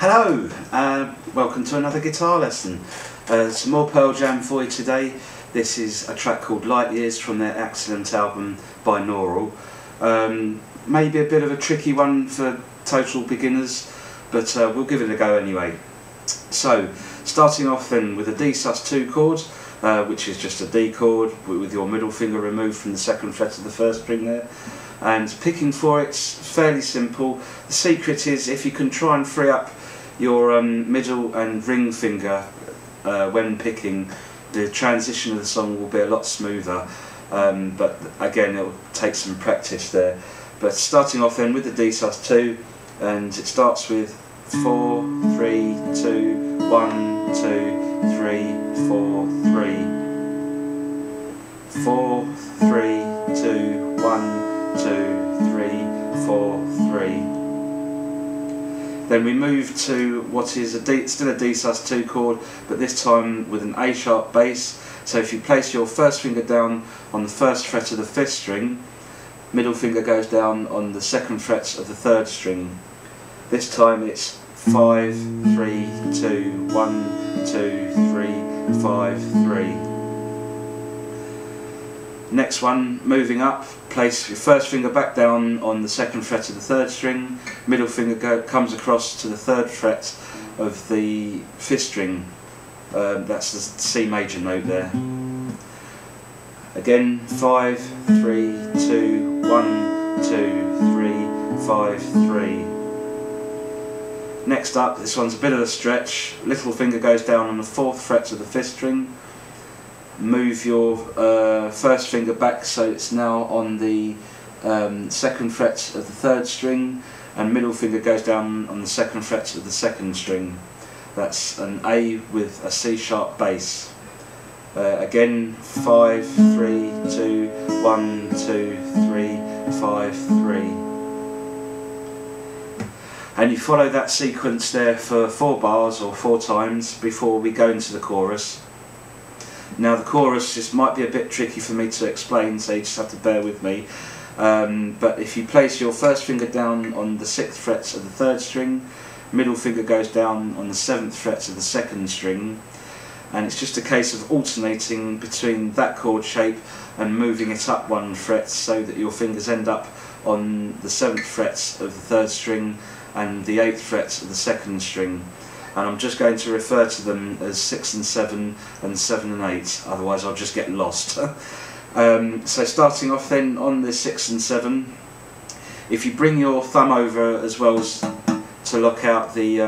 Hello, welcome to another guitar lesson. Some more Pearl Jam for you today. This is a track called Light Years from their excellent album Binaural. Maybe a bit of a tricky one for total beginners, but we'll give it a go anyway. So, starting off then with a D sus2 chord, which is just a D chord with your middle finger removed from the second fret of the first string there. And picking for it's fairly simple. The secret is if you can try and free up your middle and ring finger when picking, the transition of the song will be a lot smoother, but again it will take some practice there. But starting off then with the D sus2, and it starts with 4, 3, 2, 1, 2, 3, 4, 3. 4, 3, 2, 1, 2, 3, 4, 3. Then we move to what is still a D sus2 chord, but this time with an A sharp bass. So if you place your first finger down on the first fret of the fifth string, middle finger goes down on the second fret of the third string. This time it's 5, 3, 2, 1, 2, 3, 5, 3. Next one, moving up, place your first finger back down on the second fret of the third string, middle finger comes across to the third fret of the fifth string, that's the C major note there. Again, 5, 3, 2, 1, 2, 3, 5, 3. Next up, this one's a bit of a stretch, little finger goes down on the fourth fret of the fifth string. Move your first finger back so it's now on the second fret of the third string, and middle finger goes down on the second fret of the second string. That's an A with a C sharp bass. Again, 5, 3, 2, 1, 2, 3, 5, 3. And you follow that sequence there for 4 bars or 4 times before we go into the chorus. Now the chorus just might be a bit tricky for me to explain, so you just have to bear with me. But if you place your first finger down on the 6th fret of the third string, middle finger goes down on the 7th fret of the second string, and it's just a case of alternating between that chord shape and moving it up 1 fret so that your fingers end up on the 7th fret of the third string and the 8th fret of the second string. And I'm just going to refer to them as 6 and 7 and 7 and 8, otherwise I'll just get lost. So starting off then on the 6 and 7, if you bring your thumb over as well as to lock out the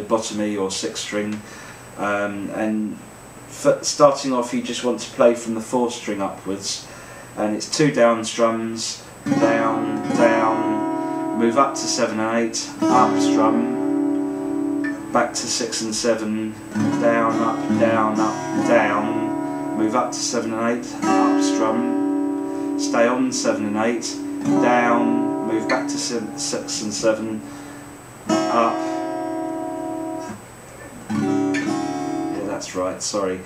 bottom E or 6th string, and starting off you just want to play from the 4th string upwards, and it's 2 down strums, down, down, move up to 7 and 8, up strum, back to 6 and 7, down, up, down, up, down, move up to 7 and 8, up strum, stay on 7 and 8, down, move back to 6 and 7, up, yeah that's right, sorry,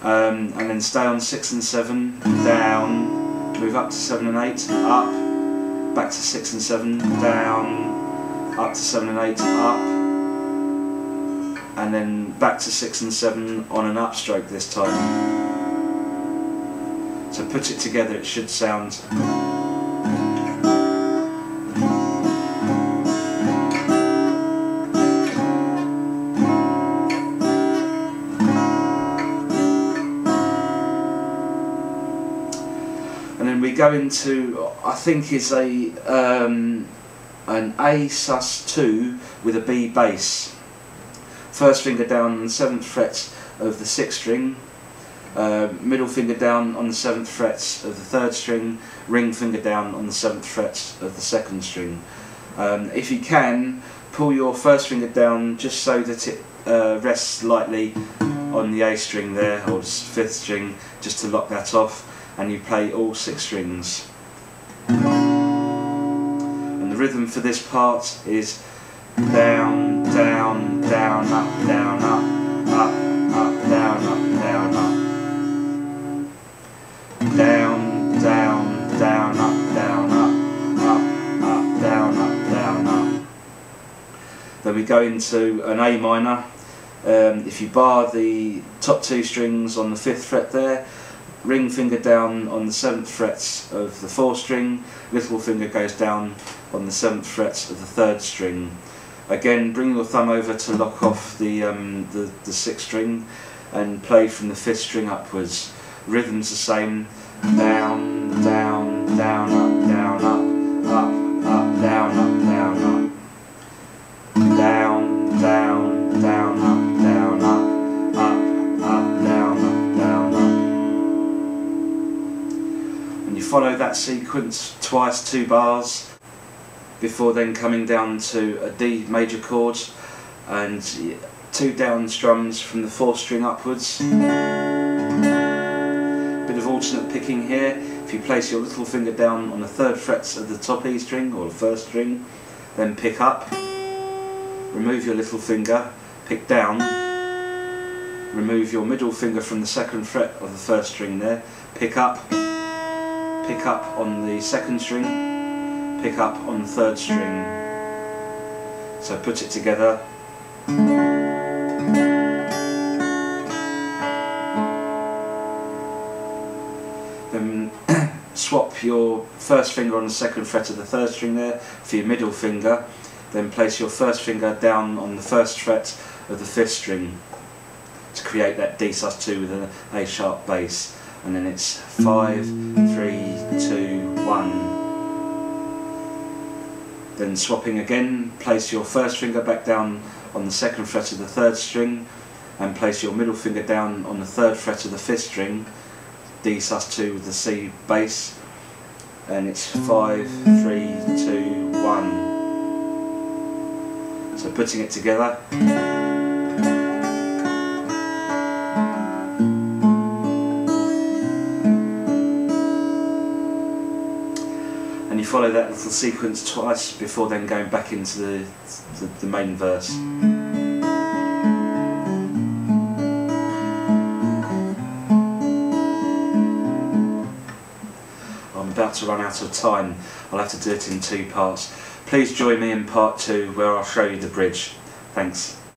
and then stay on 6 and 7, down, move up to 7 and 8, up, back to 6 and 7, down, up to 7 and 8, up, and then back to 6 and 7 on an upstroke this time. So put it together, it should sound. And then we go into, I think is an A sus2 with a B bass. First finger down on the 7th fret of the 6th string, middle finger down on the 7th fret of the 3rd string, ring finger down on the 7th fret of the 2nd string. If you can, pull your first finger down just so that it rests lightly on the A string there, or the 5th string, just to lock that off, and you play all 6 strings. And the rhythm for this part is down, down, down, up, down, up, up, up, down, up, down, down, down, up, down, up, up, up, down, up, down, up. Then we we go into an A minor. If you bar the top 2 strings on the 5th fret there, ring finger down on the 7th frets of the 4th string, little finger goes down on the 7th frets of the 3rd string. Again, bring your thumb over to lock off the 6th string and play from the 5th string upwards. Rhythm's the same: down, down, down, up, down, up, up, up, down, up, down, up, down, down, down, up, down, up, up, up, down, up, down, up. And you follow that sequence twice, 2 bars, before then coming down to a D major chord and 2 down strums from the 4th string upwards. Bit of alternate picking here. If you place your little finger down on the 3rd frets of the top E string or the 1st string, then pick up, remove your little finger, pick down, remove your middle finger from the 2nd fret of the 1st string there, pick up on the 2nd string, pick up on the 3rd string. So put it together. Then swap your 1st finger on the 2nd fret of the 3rd string there for your middle finger. Then place your 1st finger down on the 1st fret of the 5th string to create that D sus2 with an A sharp bass. And then it's 5, 3, 2, 1. Then swapping again, place your 1st finger back down on the 2nd fret of the 3rd string and place your middle finger down on the 3rd fret of the 5th string, D sus2 with the C bass, and it's 5, 3, 2, 1. So putting it together. And you follow that little sequence twice before then going back into the main verse. I'm about to run out of time. I'll have to do it in 2 parts. Please join me in part 2 where I'll show you the bridge. Thanks.